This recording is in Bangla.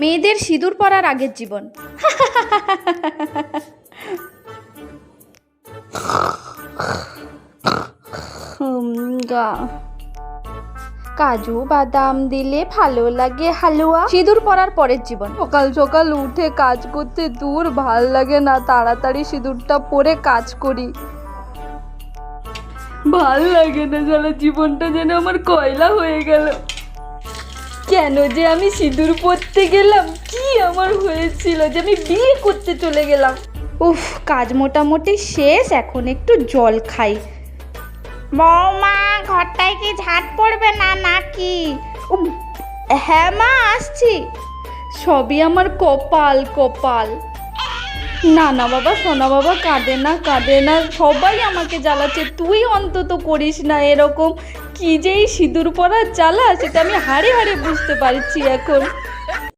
মেয়েদের সিঁদুর পরার আগের জীবন। কাজু বাদাম দিলে ভালো লাগে হালুয়া। সিঁদুর পরার পরের জীবন। সকাল সকাল উঠে কাজ করতে দূর ভাল লাগে না, তাড়াতাড়ি সিঁদুরটা পরে কাজ করি। ভাল লাগে না, সারা জীবনটা যেন আমার কয়লা হয়ে গেল। কেন যে আমি সিঁদুর পরতে গেলাম, কি আমার হয়েছিল যে আমি বিয়ে করতে চলে গেলাম। উফ, কাজ মোটামুটি শেষ, এখন একটু জল খাই। বৌমা, ঘরটায় কি ঝাঁট পড়বে না নাকি? হ্যাঁ মা, আসছি। সবই আমার কপাল কপাল। না না বাবা, সোনা বাবা, কাঁদে না কাঁদে না, সবাই আমাকে জ্বালাচ্ছে, তুই অন্তত করিস না এরকম। কি যে এই সিঁদুর পরার জ্বালা, সেটা আমি হাড়ে হাড়ে বুঝতে পারছি এখন।